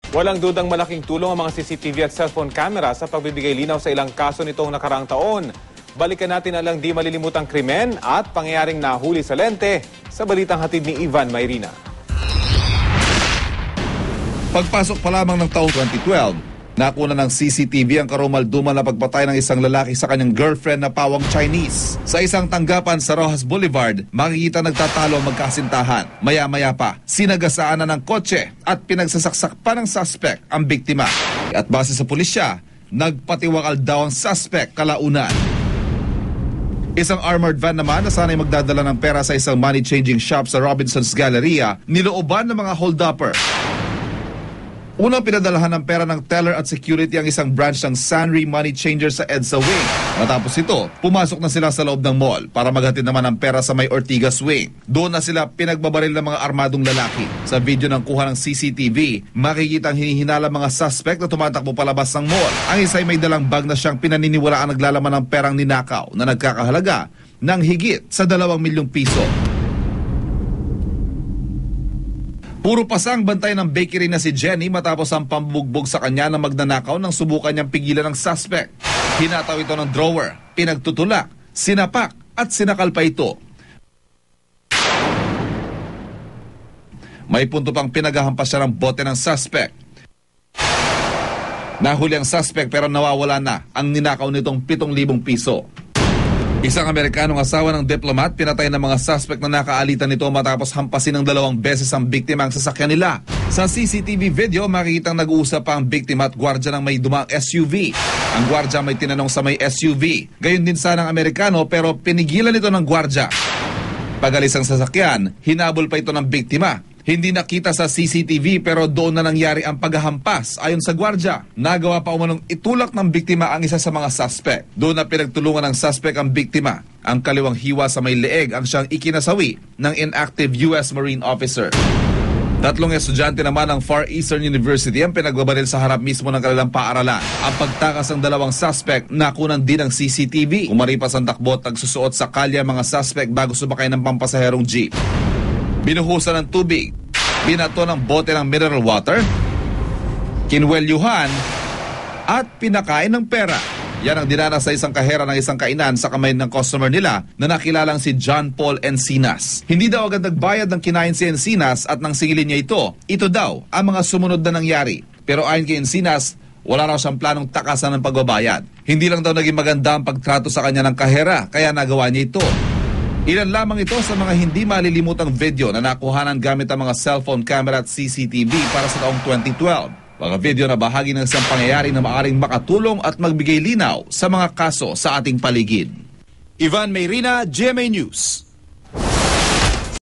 Walang dudang malaking tulong ang mga CCTV at cellphone camera sa pagbibigay linaw sa ilang kaso nitong nakaraang taon. Balikan natin ang di malilimutang krimen at pangyayaring nahuli sa lente sa balitang hatid ni Ivan Mayrina. Pagpasok pa lamang ng taong 2012, nakuna ng CCTV ang karumaldumal na pagpatay ng isang lalaki sa kanyang girlfriend na pawang Chinese. Sa isang tanggapan sa Rojas Boulevard, makikita nagtatalo ang magkasintahan. Maya-maya pa, sinagasaan na ng kotse at pinagsasaksak pa ng suspect ang biktima. At base sa pulisya, nagpatiwakal daw ang suspect kalaunan. Isang armored van naman na sana'y magdadala ng pera sa isang money-changing shop sa Robinson's Galleria, nilooban ng mga hold-upper. Unang pinadalahan ng pera ng teller at security ang isang branch ng Sanri Money Changer sa EDSA Wing. Matapos ito, pumasok na sila sa loob ng mall para maghatid naman ng pera sa may Ortigas Wing. Doon na sila pinagbabaril ng mga armadong lalaki. Sa video ng kuha ng CCTV, makikita ang hinihinala mga suspect na tumatakbo palabas ng mall. Ang isa ay may dalang bag na siyang pinaniniwalaan naglalaman ng perang ninakaw na nagkakahalaga ng higit sa 2 milyong piso. Puro pasang bantay ng bakery na si Jenny matapos ang pambugbog sa kanya na magnanakaw nang subukan niyang pigilan ng suspect. Hinataw ito ng drawer, pinagtutulak, sinapak at sinakal pa ito. May punto pang pinaghahampas siya ng bote ng suspect. Nahuli ang suspect pero nawawala na ang ninakaw nitong 7,000 piso. Isang Amerikanong asawa ng diplomat pinatay ng mga suspect na nakaalitan nito matapos hampasin ng 2 beses ang biktima ang sasakyan nila. Sa CCTV video, makikitang nag-uusap pa ang biktima at gwardya ng may dumang SUV. Ang gwardya may tinanong sa may SUV. Gayon din sana ang Amerikano pero pinigilan ito ng gwardya. Pag-alis ang sasakyan, hinabol pa ito ng biktima. Hindi nakita sa CCTV pero doon na nangyari ang paghahampas ayon sa gwardya. Nagawa pa umanong itulak ng biktima ang isa sa mga suspect. Doon na pinagtulungan ng suspect ang biktima. Ang kaliwang hiwa sa may leeg ang siyang ikinasawi ng inactive US Marine officer. 3 estudyante naman ng Far Eastern University ang pinagbabaril sa harap mismo ng kanilang paaralan. Ang pagtakas ng 2 suspect nakunan din ng CCTV. Umaripas ang takbo at nagsusuot sa kalye mga suspect bago sumakay ng pampasaherong jeep. Binuhusan ng tubig, binato ng bote ng mineral water, kinwelyuhan, at pinakain ng pera. Yan ang dinanas sa isang kahera ng isang kainan sa kamay ng customer nila na nakilalang si John Paul Encinas. Hindi daw agad nagbayad ng kinain si Encinas at nang singilin niya ito. Ito daw ang mga sumunod na nangyari. Pero ayon kay Encinas, wala raw siyang planong takasan ng pagbabayad. Hindi lang daw naging maganda ang pagtrato sa kanya ng kahera, kaya nagawa niya ito. Ilan lamang ito sa mga hindi malilimutang video na nakuhanan gamit ang mga cellphone camera at CCTV para sa taong 2012. Mga video na bahagi ng isang pangyayari na maaaring makatulong at magbigay linaw sa mga kaso sa ating paligid. Ivan Mayrina, GMA News.